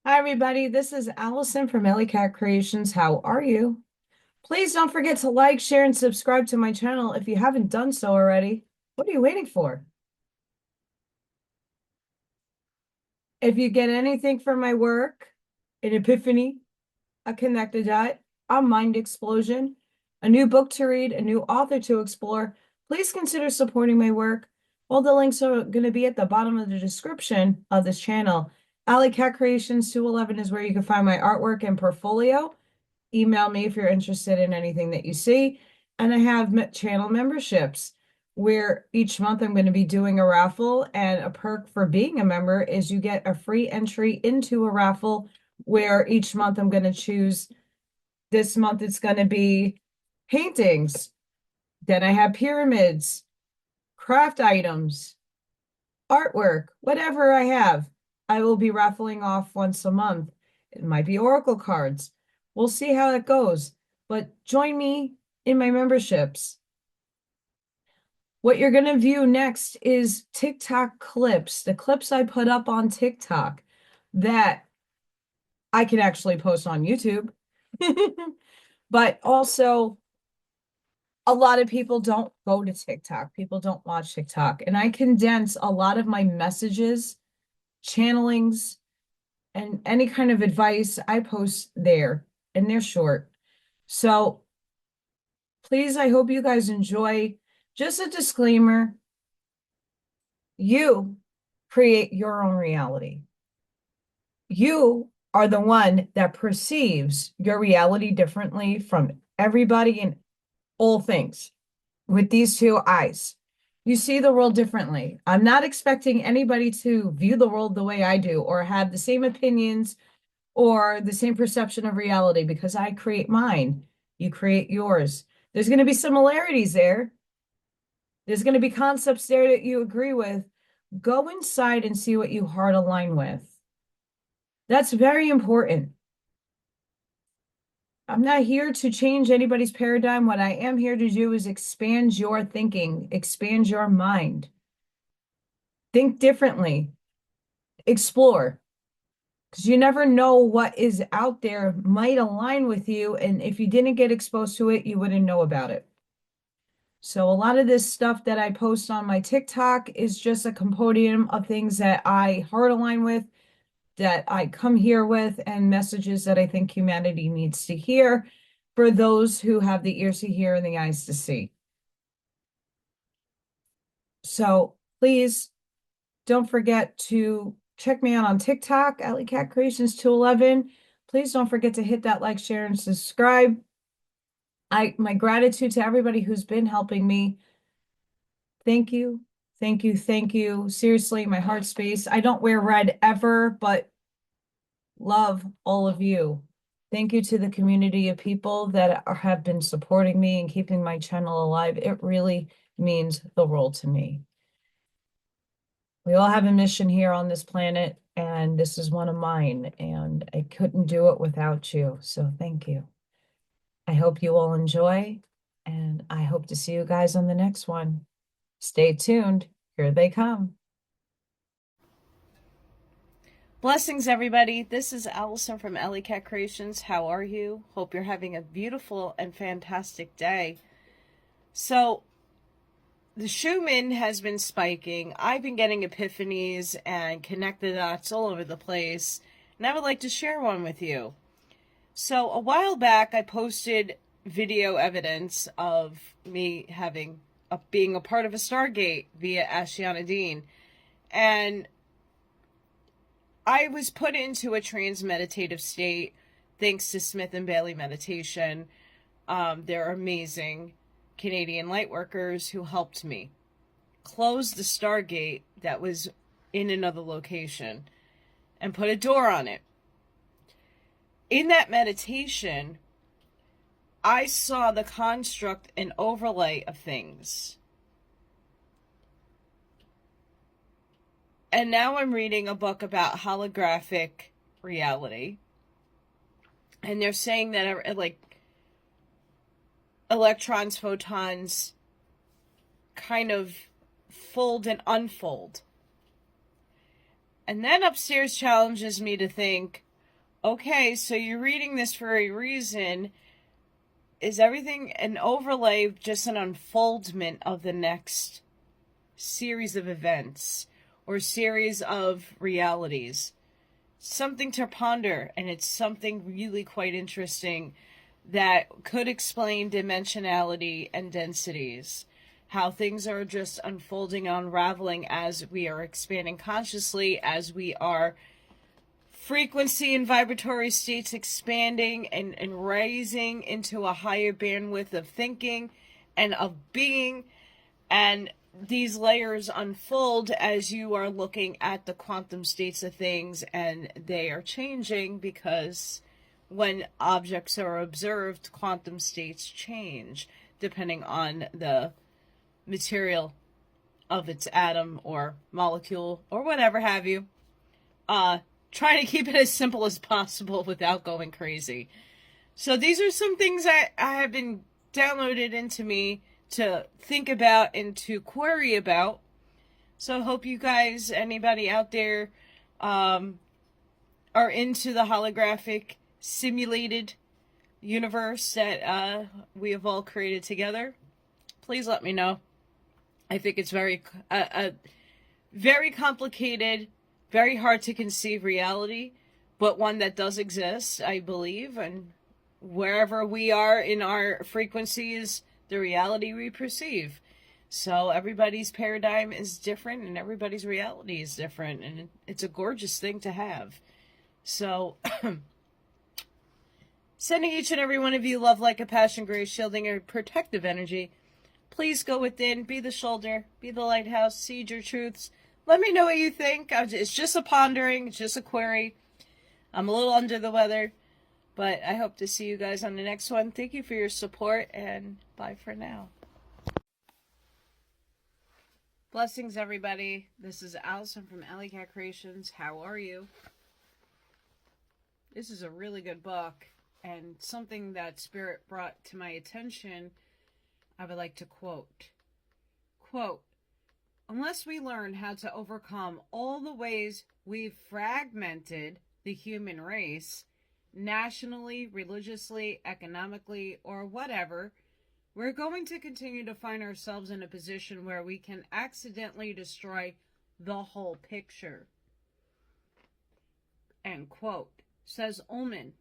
Hi, everybody. This is Allison from Allykat Creations. How are you? Please don't forget to like, share, and subscribe to my channel if you haven't done so already. What are you waiting for? If you get anything from my work, an epiphany, a connected dot, a mind explosion, a new book to read, a new author to explore, please consider supporting my work. All the links are going to be at the bottom of the description of this channel. Allykat211 is where you can find my artwork and portfolio. Email me if you're interested in anything that you see. And I have channel memberships where each month I'm going to be doing a raffle. And a perk for being a member is you get a free entry into a raffle where each month I'm going to choose. This month it's going to be paintings. Then I have pyramids, craft items, artwork, whatever I have. I will be raffling off once a month. It might be oracle cards. We'll see how it goes. But join me in my memberships. What you're going to view next is TikTok clips, the clips I put up on TikTok that I can actually post on YouTube. But also, a lot of people don't go to TikTok. People don't watch TikTok. And I condense a lot of my messages, channelings, and any kind of advice I post there, and they're short. So please, I hope you guys enjoy. Just a disclaimer, you create your own reality. You are the one that perceives your reality differently from everybody and all things with these two eyes. You see the world differently. I'm not expecting anybody to view the world the way I do or have the same opinions or the same perception of reality because I create mine. You create yours. There's going to be similarities there. There's going to be concepts there that you agree with. Go inside and see what you heart align with. That's very important. I'm not here to change anybody's paradigm. What I am here to do is expand your thinking, expand your mind. Think differently, explore. Because you never know what is out there might align with you. And if you didn't get exposed to it, you wouldn't know about it. So a lot of this stuff that I post on my TikTok is just a compendium of things that I heart align with, that I come here with, and messages that I think humanity needs to hear for those who have the ears to hear and the eyes to see. So please don't forget to check me out on TikTok, Allykat211. Please don't forget to hit that like, share, and subscribe. My gratitude to everybody who's been helping me. Thank you. Thank you. Thank you. Seriously, my heart space. I don't wear red ever, but love all of you. Thank you to the community of people that have been supporting me and keeping my channel alive. It really means the world to me. We all have a mission here on this planet, and this is one of mine, and I couldn't do it without you. So thank you. I hope you all enjoy, and I hope to see you guys on the next one. Stay tuned. Here they come. Blessings, everybody. This is Allison from Allykat Creations. How are you? Hope you're having a beautiful and fantastic day. So, the Schumann has been spiking. I've been getting epiphanies and connected dots all over the place, and I would like to share one with you. So, a while back, I posted video evidence of me being a part of a Stargate via Ashtiana Dean, and I was put into a trance meditative state thanks to Smith and Bailey meditation. They're amazing Canadian light workers who helped me close the Stargate that was in another location and put a door on it. In that meditation, I saw the construct and overlay of things. And now I'm reading a book about holographic reality. And they're saying that, like, electrons, photons kind of fold and unfold. And then upstairs challenges me to think, okay, so you're reading this for a reason. Is everything an overlay, just an unfoldment of the next series of events or series of realities? Something to ponder, and it's something really quite interesting that could explain dimensionality and densities, how things are just unfolding, unraveling as we are expanding consciously, as we are frequency and vibratory states expanding and raising into a higher bandwidth of thinking and of being. And these layers unfold as you are looking at the quantum states of things, and they are changing because when objects are observed, quantum states change depending on the material of its atom or molecule or whatever have you. Trying to keep it as simple as possible without going crazy. So these are some things that I have been downloaded into me to think about and to query about. So I hope you guys, anybody out there, are into the holographic simulated universe that we have all created together. Please let me know. I think it's very complicated, very hard to conceive reality, but one that does exist, I believe, and wherever we are in our frequencies, the reality we perceive. So everybody's paradigm is different and everybody's reality is different, and it's a gorgeous thing to have. So sending each and every one of you love, like a passion, grace, shielding, or protective energy. Please go within, be the shoulder, be the lighthouse, seed your truths. Let me know what you think. It's just a pondering, it's just a query. I'm a little under the weather, but I hope to see you guys on the next one. Thank you for your support, and bye for now. Blessings, everybody. This is Allison from Allykat Creations. How are you? This is a really good book, and something that Spirit brought to my attention, I would like to quote. Quote, "Unless we learn how to overcome all the ways we've fragmented the human race, nationally, religiously, economically, or whatever, we're going to continue to find ourselves in a position where we can accidentally destroy the whole picture." End quote. Says Wombmen.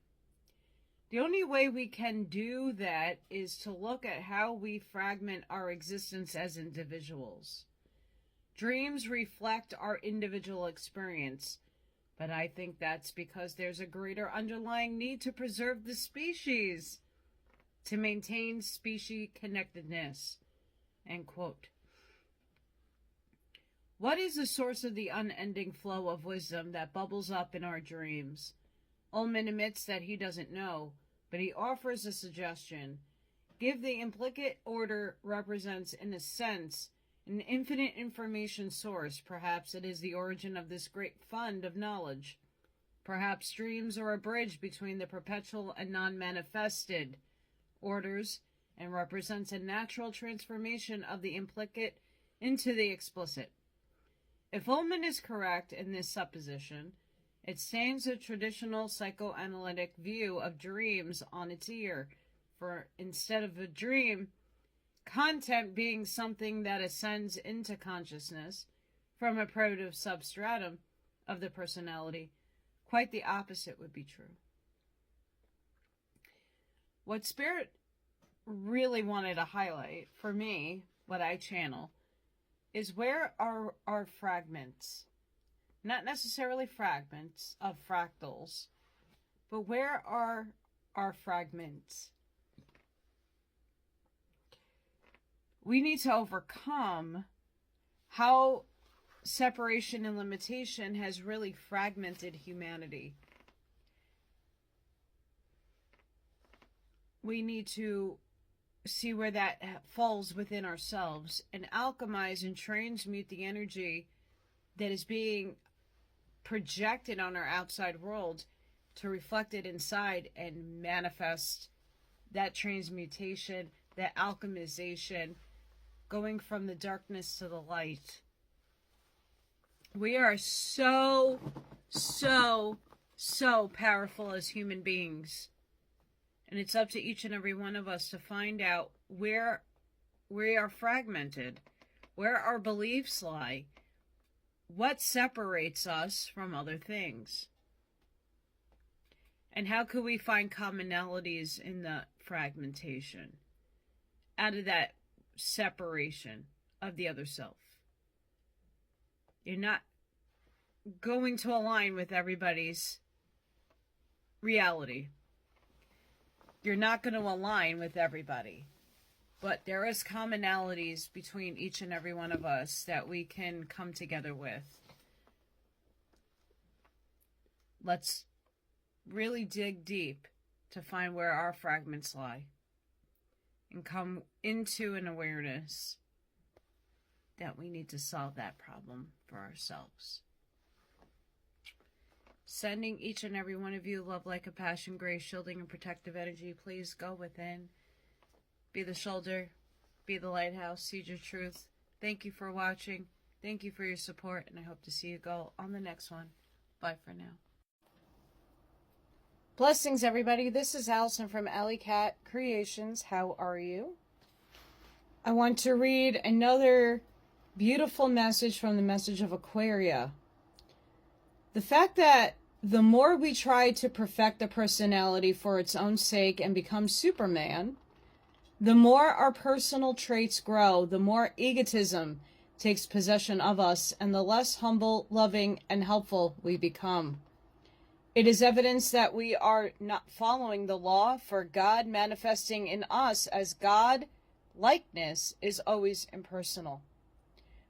The only way we can do that is to look at how we fragment our existence as individuals. Dreams reflect our individual experience, but I think that's because there's a greater underlying need to preserve the species, to maintain species connectedness. End quote. What is the source of the unending flow of wisdom that bubbles up in our dreams? Wombmen admits that he doesn't know, but he offers a suggestion. Give the implicit order represents, in a sense, an infinite information source. Perhaps it is the origin of this great fund of knowledge. Perhaps dreams are a bridge between the perpetual and non-manifested orders, and represents a natural transformation of the implicit into the explicit. If Wombmen is correct in this supposition, it stands a traditional psychoanalytic view of dreams on its ear, for instead of a dream, content being something that ascends into consciousness from a primitive substratum of the personality, quite the opposite would be true. What Spirit really wanted to highlight, for me, what I channel, is where are our fragments. Not necessarily fragments of fractals, but where are our fragments? We need to overcome how separation and limitation has really fragmented humanity. We need to see where that falls within ourselves and alchemize and transmute the energy that is being projected on our outside world to reflect it inside and manifest that transmutation, that alchemization, going from the darkness to the light. We are so so powerful as human beings. And it's up to each and every one of us to find out where we are fragmented, where our beliefs lie, what separates us from other things. And how could we find commonalities in the fragmentation out of that separation of the other self? You're not going to align with everybody's reality. You're not going to align with everybody. But there is commonalities between each and every one of us that we can come together with. Let's really dig deep to find where our fragments lie and come into an awareness that we need to solve that problem for ourselves. Sending each and every one of you love, like a passion, grace, shielding, and protective energy. Please go within. Be the shoulder. Be the lighthouse. Seed your truth. Thank you for watching. Thank you for your support. And I hope to see you go on the next one. Bye for now. Blessings, everybody. This is Allison from Allykat211. How are you? I want to read another beautiful message from the message of Aquaria. The fact that the more we try to perfect the personality for its own sake and become Superman, the more our personal traits grow, the more egotism takes possession of us, and the less humble, loving, and helpful we become. It is evidence that we are not following the law, for God manifesting in us as God likeness is always impersonal.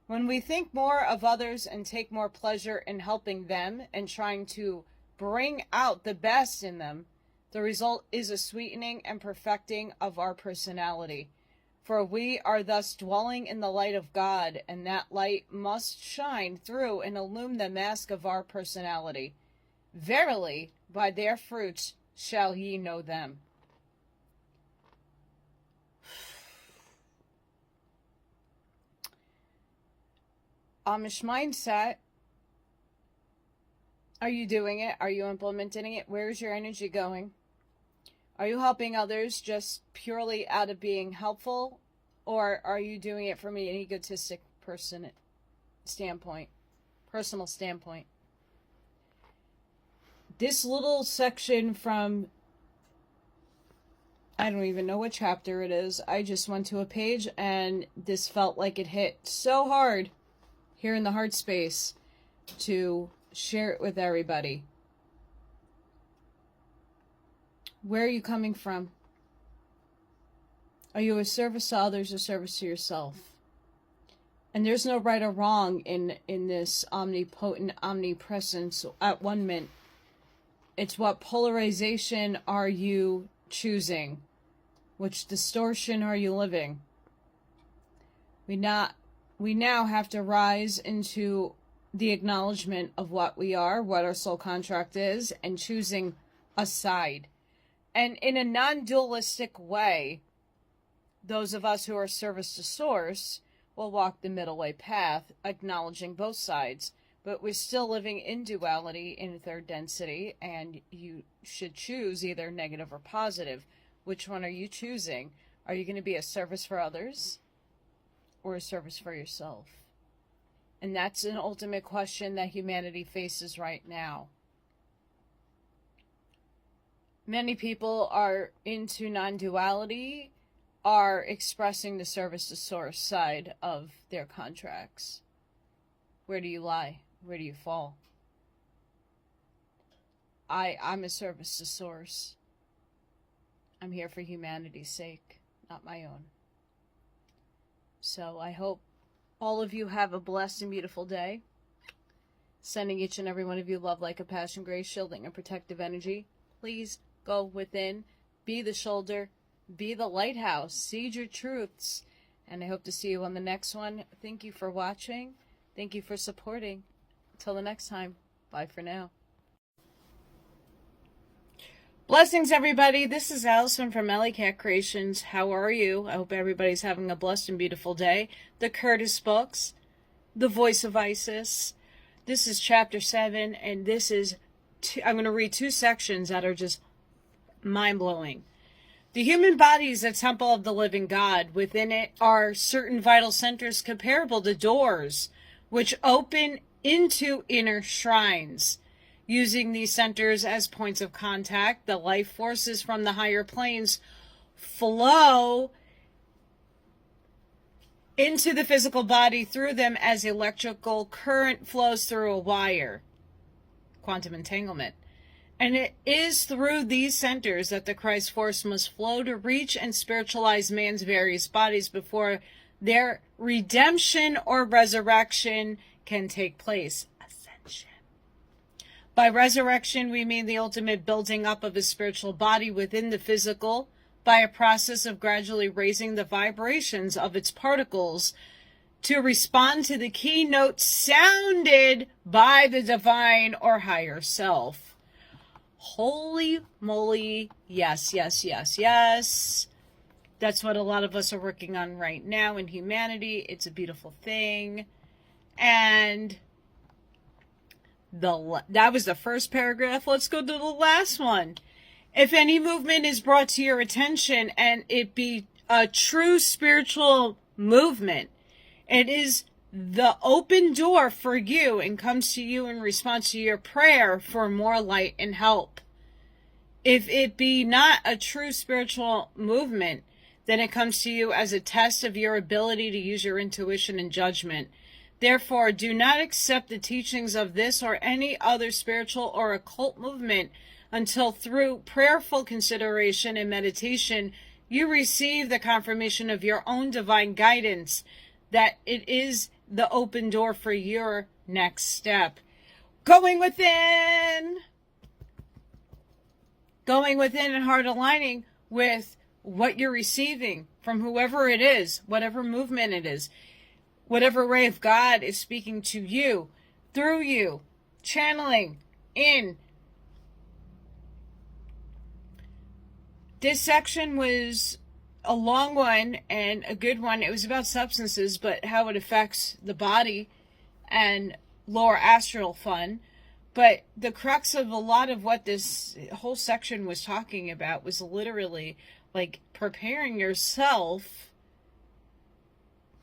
When we think more of others and take more pleasure in helping them and trying to bring out the best in them, the result is a sweetening and perfecting of our personality. For we are thus dwelling in the light of God, and that light must shine through and illume the mask of our personality. Verily, by their fruits shall ye know them. Amish mindset. Are you doing it? Are you implementing it? Where's your energy going? Are you helping others just purely out of being helpful? Or are you doing it from an egotistic personal standpoint? This little section from, I don't even know what chapter it is. I just went to a page and this felt like it hit so hard here in the heart space to share it with everybody. Where are you coming from? Are you a service to others or service to yourself? And there's no right or wrong in this omnipotent omnipresence at one minute. It's what polarization are you choosing? Which distortion are you living? We now have to rise into the acknowledgement of what we are, what our soul contract is, and choosing a side. And in a non-dualistic way, those of us who are service to source will walk the middle way path, acknowledging both sides. But we're still living in duality in third density, and you should choose either negative or positive. Which one are you choosing? Are you going to be a service for others or a service for yourself? And that's an ultimate question that humanity faces right now. Many people are into non-duality, are expressing the service to source side of their contracts. Where do you lie? Where do you fall? I'm a service to source. I'm here for humanity's sake, not my own. So I hope all of you have a blessed and beautiful day. Sending each and every one of you love, like a passion, grace, shielding, and protective energy. Please go within, be the shoulder, be the lighthouse, seed your truths. And I hope to see you on the next one. Thank you for watching. Thank you for supporting. Until the next time, bye for now. Blessings, everybody. This is Allison from Allykat211. How are you? I hope everybody's having a blessed and beautiful day. The Curtis books, The Voice of Isis. This is Chapter 7, and this is I'm going to read two sections that are just mind-blowing. The human body is a temple of the living God. Within it are certain vital centers comparable to doors, which open into inner shrines. Using these centers as points of contact, the life forces from the higher planes flow into the physical body through them as electrical current flows through a wire. Quantum entanglement. And it is through these centers that the Christ force must flow to reach and spiritualize man's various bodies before their redemption or resurrection can take place. Ascension. By resurrection, we mean the ultimate building up of a spiritual body within the physical by a process of gradually raising the vibrations of its particles to respond to the key notes sounded by the divine or higher self. Holy moly, yes, yes, yes, yes. That's what a lot of us are working on right now in humanity. It's a beautiful thing. And that was the first paragraph. Let's go to the last one. If any movement is brought to your attention and it be a true spiritual movement, it is the open door for you and comes to you in response to your prayer for more light and help. If it be not a true spiritual movement, then it comes to you as a test of your ability to use your intuition and judgment. Therefore, do not accept the teachings of this or any other spiritual or occult movement until through prayerful consideration and meditation you receive the confirmation of your own divine guidance that it is the open door for your next step. Going within and heart aligning with what you're receiving from whoever it is, whatever movement it is, whatever ray of God is speaking to you, through you, channeling in. This section was a long one and a good one. It was about substances, but how it affects the body and lower astral fun. But the crux of a lot of what this whole section was talking about was literally like preparing yourself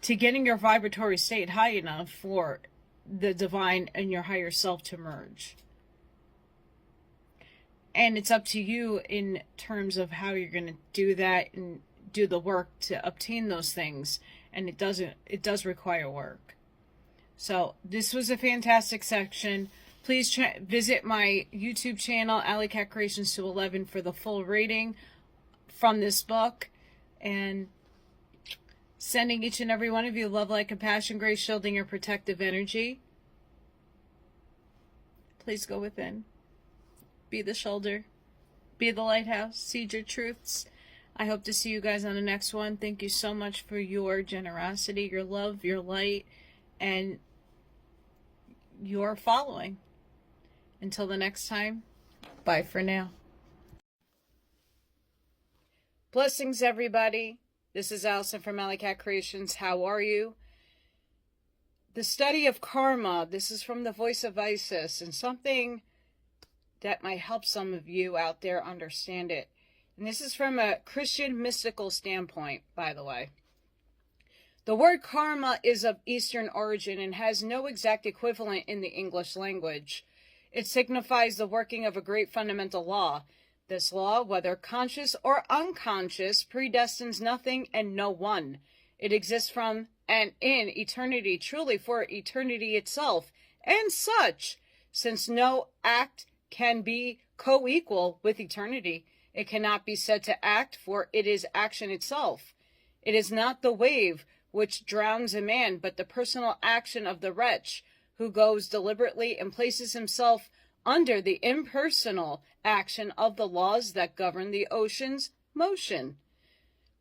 to getting your vibratory state high enough for the divine and your higher self to merge. And it's up to you in terms of how you're going to do that and do the work to obtain those things. And it does require work. So this was a fantastic section. Please visit my YouTube channel, Allykat211, for the full rating from this book. And sending each and every one of you love, light, compassion, grace, shielding your protective energy. Please go within. Be the shoulder. Be the lighthouse. Seed your truths. I hope to see you guys on the next one. Thank you so much for your generosity, your love, your light, and your following. Until the next time, bye for now. Blessings, everybody. This is Allison from Allykat Creations. How are you? The study of karma. This is from the voice of Isis, and something that might help some of you out there understand it. And this is from a Christian mystical standpoint, by the way. The word karma is of Eastern origin and has no exact equivalent in the English language. It signifies the working of a great fundamental law. This law, whether conscious or unconscious, predestines nothing and no one. It exists from and in eternity, truly for eternity itself, and such, since no act can be co-equal with eternity. It cannot be said to act, for it is action itself. It is not the wave which drowns a man, but the personal action of the wretch who goes deliberately and places himself under the impersonal action of the laws that govern the ocean's motion.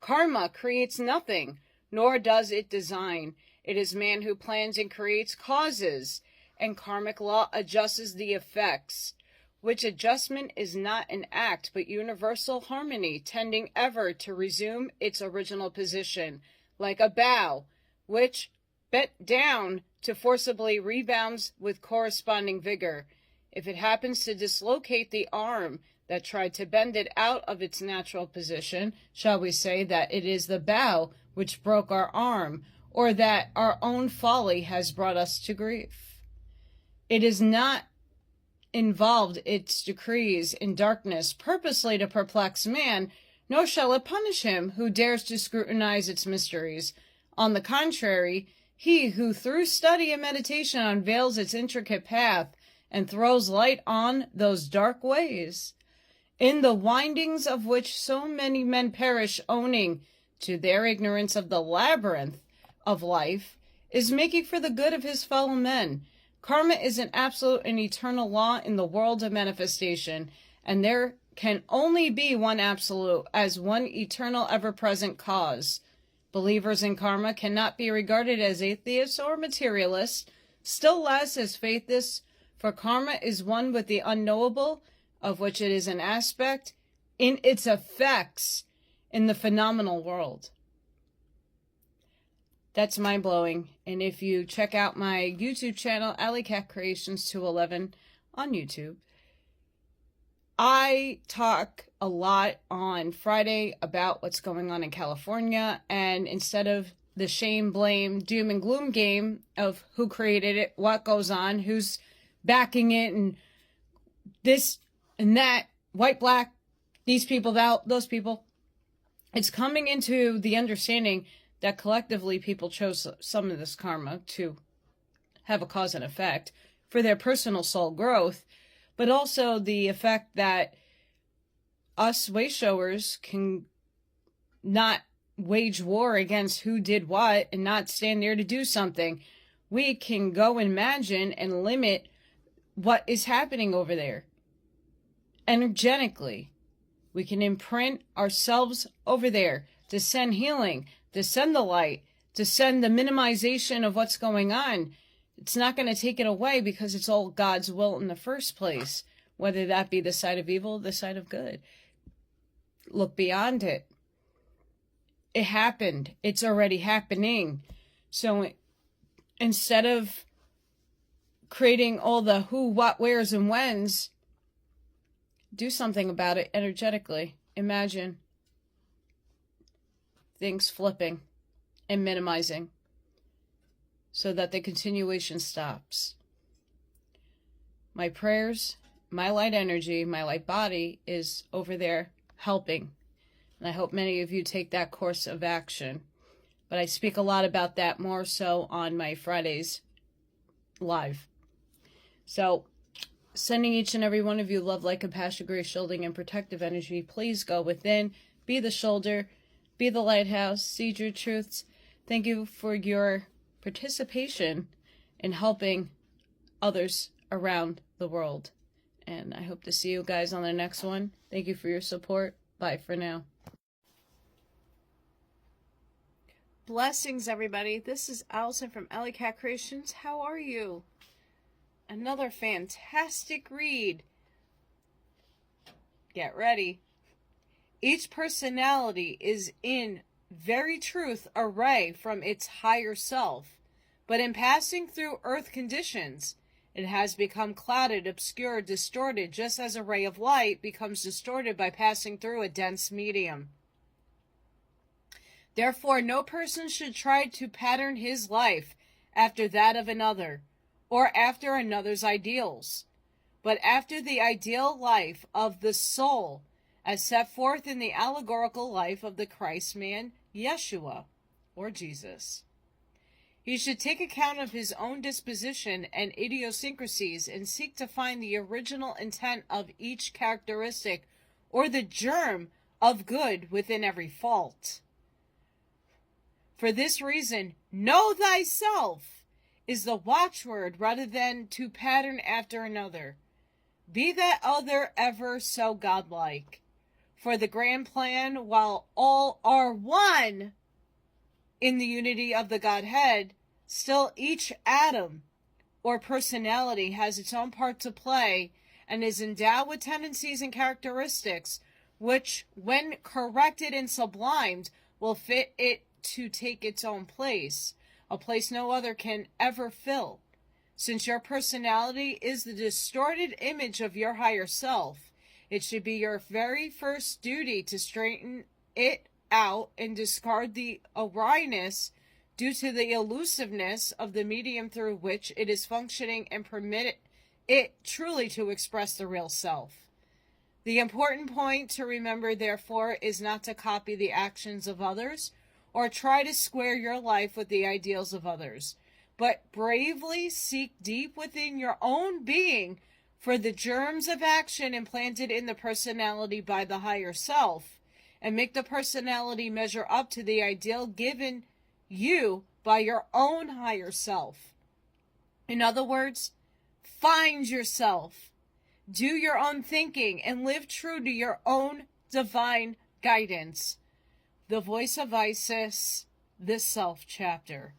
Karma creates nothing, nor does it design. It is man who plans and creates causes, and karmic law adjusts the effects, which adjustment is not an act, but universal harmony, tending ever to resume its original position, like a bow, which, bent down, to forcibly rebounds with corresponding vigor. If it happens to dislocate the arm that tried to bend it out of its natural position, shall we say that it is the bow which broke our arm, or that our own folly has brought us to grief? It is not involved its decrees in darkness purposely to perplex man, nor shall it punish him who dares to scrutinize its mysteries. On the contrary, he who through study and meditation unveils its intricate path and throws light on those dark ways, in the windings of which so many men perish owing to their ignorance of the labyrinth of life, is making for the good of his fellow men. Karma is an absolute and eternal law in the world of manifestation, and there can only be one absolute as one eternal ever-present cause. Believers in karma cannot be regarded as atheists or materialists, still less as faithists, for karma is one with the unknowable, of which it is an aspect in its effects in the phenomenal world. That's mind-blowing. And if you check out my YouTube channel, Allykat211 on YouTube, I talk a lot on Friday about what's going on in California, and instead of the shame, blame, doom, and gloom game of who created it, what goes on, who's backing it, and this and that, white, black, these people, those people, it's coming into the understanding that collectively people chose some of this karma to have a cause and effect for their personal soul growth, but also the effect that us way showers can not wage war against who did what and not stand there to do something. We can go imagine and limit what is happening over there energetically. We can imprint ourselves over there to send healing, to send the light, to send the minimization of what's going on. It's not going to take it away because it's all God's will in the first place, whether that be the side of evil, the side of good. Look beyond it. It happened. It's already happening. So instead of creating all the who, what, wheres, and whens, do something about it energetically. Imagine things flipping and minimizing so that the continuation stops. My prayers, my light energy, my light body is over there helping. And I hope many of you take that course of action. But I speak a lot about that more so on my Fridays live. So, sending each and every one of you love, light, compassion, grace, shielding, and protective energy. Please go within, be the shoulder, be the lighthouse, see your truths. Thank you for your participation in helping others around the world. And I hope to see you guys on the next one. Thank you for your support. Bye for now. Blessings, everybody. This is Allison from Allykat Creations. How are you? Another fantastic read. Get ready. Each personality is in very truth a ray from its higher self, but in passing through earth conditions, it has become clouded, obscured, distorted, just as a ray of light becomes distorted by passing through a dense medium. Therefore, no person should try to pattern his life after that of another, or after another's ideals, but after the ideal life of the soul, as set forth in the allegorical life of the Christ man, Yeshua, or Jesus. He should take account of his own disposition and idiosyncrasies and seek to find the original intent of each characteristic, or the germ of good within every fault. For this reason, know thyself is the watchword rather than to pattern after another. Be that other ever so godlike. For the grand plan, while all are one in the unity of the Godhead, still each atom or personality has its own part to play and is endowed with tendencies and characteristics which, when corrected and sublimed, will fit it to take its own place, a place no other can ever fill. Since your personality is the distorted image of your higher self, it should be your very first duty to straighten it out and discard the awryness due to the elusiveness of the medium through which it is functioning and permit it truly to express the real self. The important point to remember, therefore, is not to copy the actions of others or try to square your life with the ideals of others, but bravely seek deep within your own being for the germs of action implanted in the personality by the higher self, and make the personality measure up to the ideal given you by your own higher self. In other words, find yourself. Do your own thinking and live true to your own divine guidance. The Voice of Isis, the Self chapter.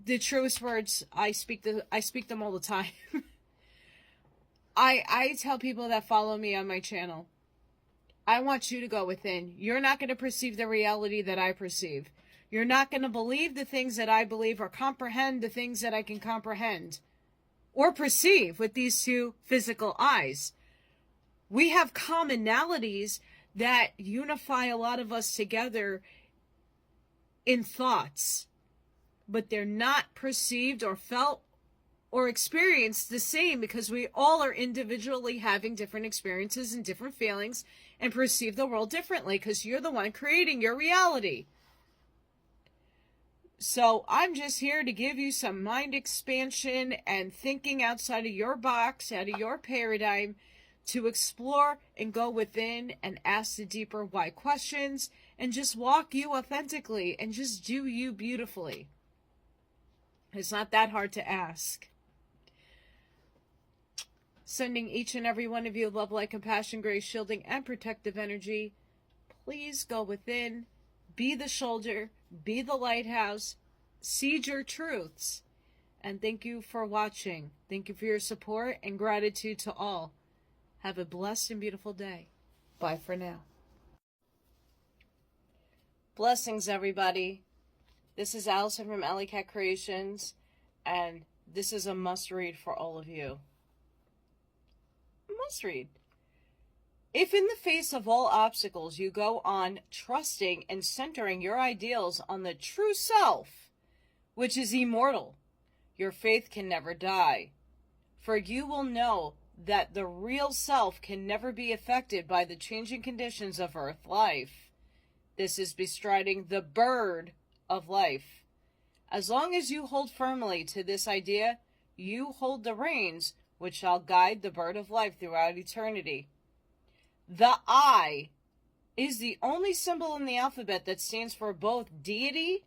The truest words, I speak them all the time. I tell people that follow me on my channel, I want you to go within. You're not going to perceive the reality that I perceive. You're not going to believe the things that I believe or comprehend the things that I can comprehend or perceive with these two physical eyes. We have commonalities that unify a lot of us together in thoughts, but they're not perceived or felt or experienced the same because we all are individually having different experiences and different feelings and perceive the world differently because you're the one creating your reality. So I'm just here to give you some mind expansion and thinking outside of your box, out of your paradigm, to explore and go within and ask the deeper why questions and just walk you authentically and just do you beautifully. It's not that hard to ask. Sending each and every one of you love, light, compassion, grace, shielding, and protective energy. Please go within, be the shoulder, be the lighthouse, seed your truths. And thank you for watching. Thank you for your support and gratitude to all. Have a blessed and beautiful day. Bye for now. Blessings, everybody. This is Allison from Allykat Creations, and this is a must-read for all of you. Must read. If in the face of all obstacles you go on trusting and centering your ideals on the true self, which is immortal, your faith can never die. For you will know that the real self can never be affected by the changing conditions of earth life. This is bestriding the bird of life. As long as you hold firmly to this idea, you hold the reins which shall guide the bird of life throughout eternity. The I is the only symbol in the alphabet that stands for both deity,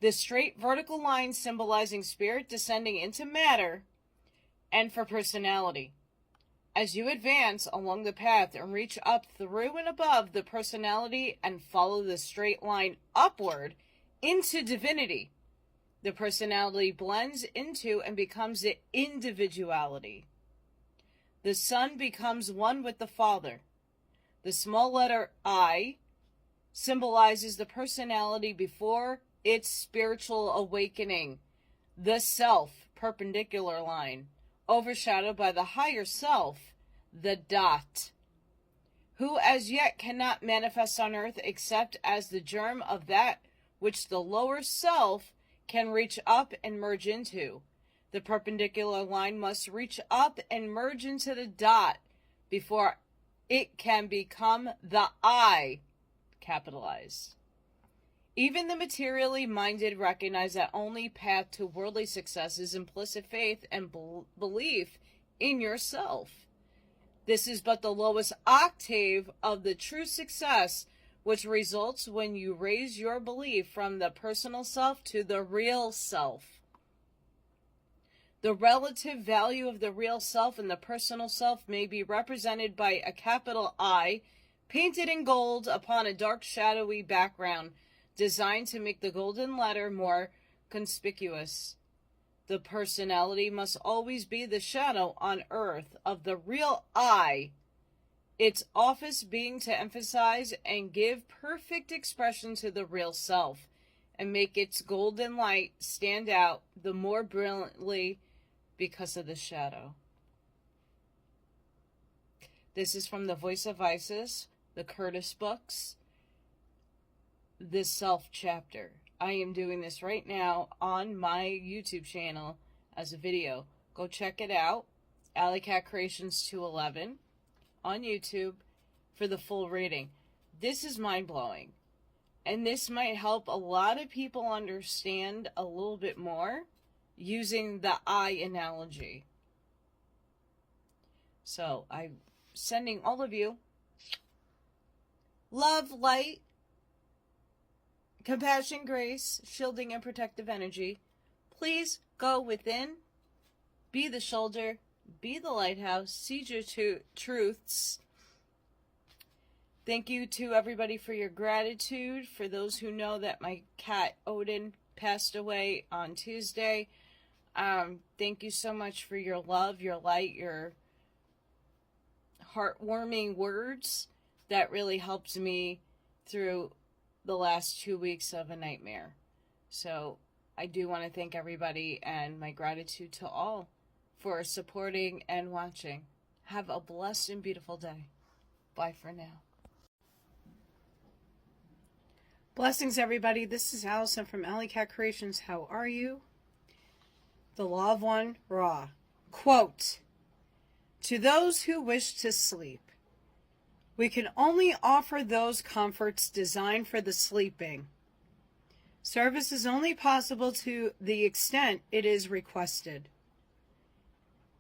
the straight vertical line symbolizing spirit descending into matter, and for personality. As you advance along the path and reach up through and above the personality and follow the straight line upward into divinity, the personality blends into and becomes the individuality. The Son becomes one with the Father. The small letter I symbolizes the personality before its spiritual awakening, the self, perpendicular line, overshadowed by the higher self, the dot, who as yet cannot manifest on earth except as the germ of that which the lower self can reach up and merge into. The perpendicular line must reach up and merge into the dot before it can become the I, capitalized. Even the materially minded recognize that only path to worldly success is implicit faith and belief in yourself. This is but the lowest octave of the true success, which results when you raise your belief from the personal self to the real self. The relative value of the real self and the personal self may be represented by a capital I painted in gold upon a dark shadowy background designed to make the golden letter more conspicuous. The personality must always be the shadow on earth of the real I, its office being to emphasize and give perfect expression to the real self, and make its golden light stand out the more brilliantly because of the shadow. This is from The Voice of Isis, the Curtis books, this self chapter. I am doing this right now on my YouTube channel as a video. Go check it out, Allykat211 on YouTube for the full reading. This is mind-blowing. And this might help a lot of people understand a little bit more using the eye analogy. So I'm sending all of you love, light, compassion, grace, shielding, and protective energy. Please go within, be the shoulder, be the lighthouse, see your truths. Thank you to everybody for your gratitude. For those who know that my cat Odin passed away on Tuesday, thank you so much for your love, your light, your heartwarming words. That really helped me through the last 2 weeks of a nightmare. So I do want to thank everybody and my gratitude to all for supporting and watching. Have a blessed and beautiful day. Bye for now. Blessings, everybody. This is Allison from Allykat Creations. How are you? The Law of One, Raw. Quote, "To those who wish to sleep, we can only offer those comforts designed for the sleeping. Service is only possible to the extent it is requested.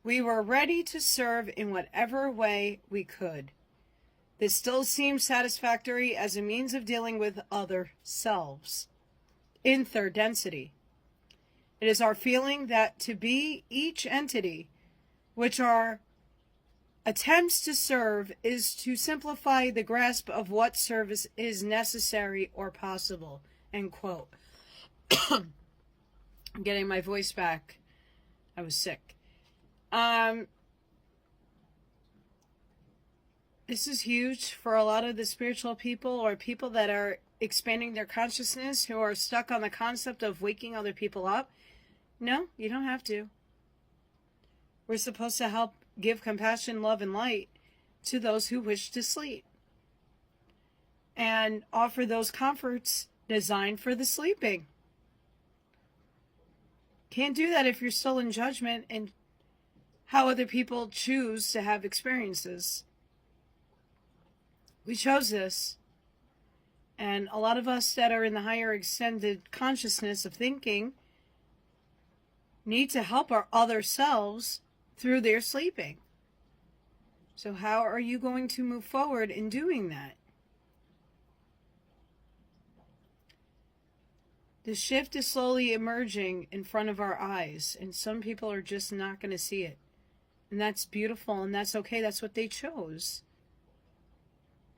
We were ready to serve in whatever way we could. This still seems satisfactory as a means of dealing with other selves in third density. It is our feeling that to be each entity, which our attempts to serve, is to simplify the grasp of what service is necessary or possible." End quote. I'm getting my voice back. I was sick. This is huge for a lot of the spiritual people or people that are expanding their consciousness, who are stuck on the concept of waking other people up. No, you don't have to. We're supposed to help give compassion, love, and light to those who wish to sleep, and offer those comforts designed for the sleeping. Can't do that if you're still in judgment and how other people choose to have experiences. We chose this. And a lot of us that are in the higher extended consciousness of thinking need to help our other selves through their sleeping. So how are you going to move forward in doing that? The shift is slowly emerging in front of our eyes, and some people are just not going to see it. And that's beautiful, and that's okay. That's what they chose.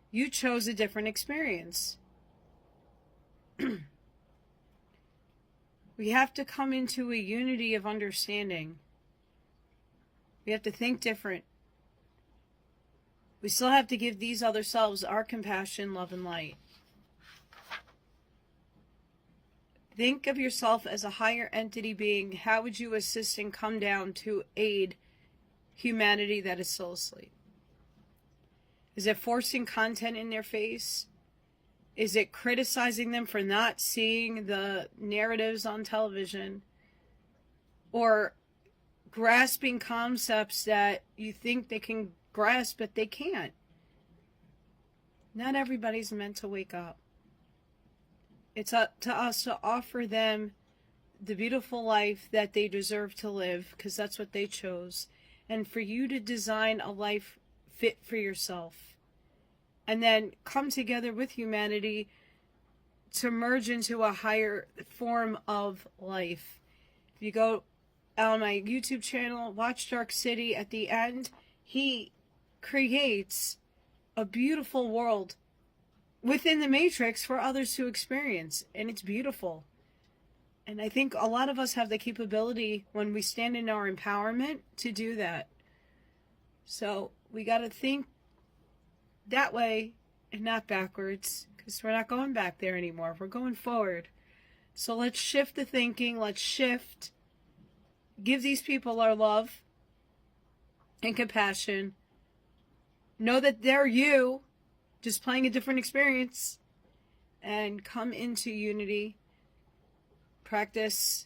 You chose a different experience. We have to come into a unity of understanding. We have to think different. We still have to give these other selves our compassion, love, and light. Think of yourself as a higher entity being. How would you assist and come down to aid humanity that is still asleep? Is it forcing content in their face? Is it criticizing them for not seeing the narratives on television? Or grasping concepts that you think they can grasp, but they can't? Not everybody's meant to wake up. It's up to us to offer them the beautiful life that they deserve to live, because that's what they chose. And for you to design a life fit for yourself. And then come together with humanity to merge into a higher form of life. If you go on my YouTube channel, watch Dark City, at the end, he creates a beautiful world within the Matrix for others to experience. And it's beautiful. And I think a lot of us have the capability, when we stand in our empowerment, to do that. So we got to think that way and not backwards, because we're not going back there anymore. We're going forward. So let's shift the thinking. Let's shift. Give these people our love and compassion. Know that they're you, just playing a different experience. And come into unity. Practice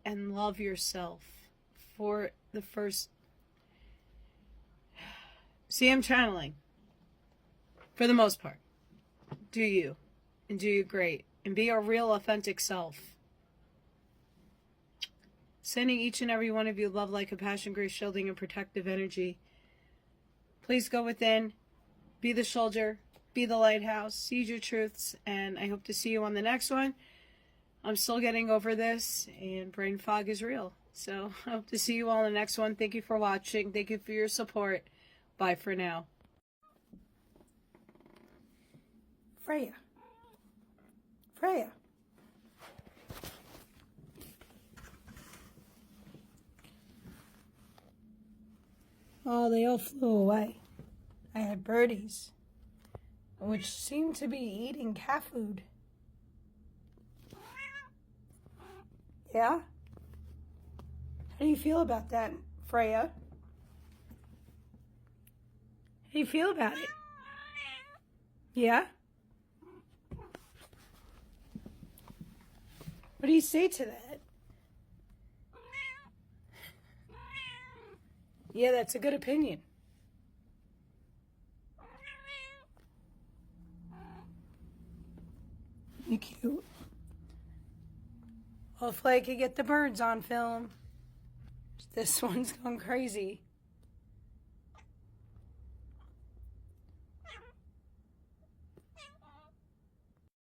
and love yourself for the first. See, I'm channeling. For the most part. Do you. And do you great. And be your real, authentic self. Sending each and every one of you love, light, compassion, grace, shielding, and protective energy. Please go within. Be the soldier. Be the lighthouse. Seize your truths. And I hope to see you on the next one. I'm still getting over this. And brain fog is real. So I hope to see you all in the next one. Thank you for watching. Thank you for your support. Bye for now. Freya. Freya. Oh, they all flew away. I had birdies, which seemed to be eating cat food. Yeah? How do you feel about that, Freya? How do you feel about it? Yeah? What do you say to that? Yeah, that's a good opinion. You're cute. Hopefully I could get the birds on film. This one's gone crazy.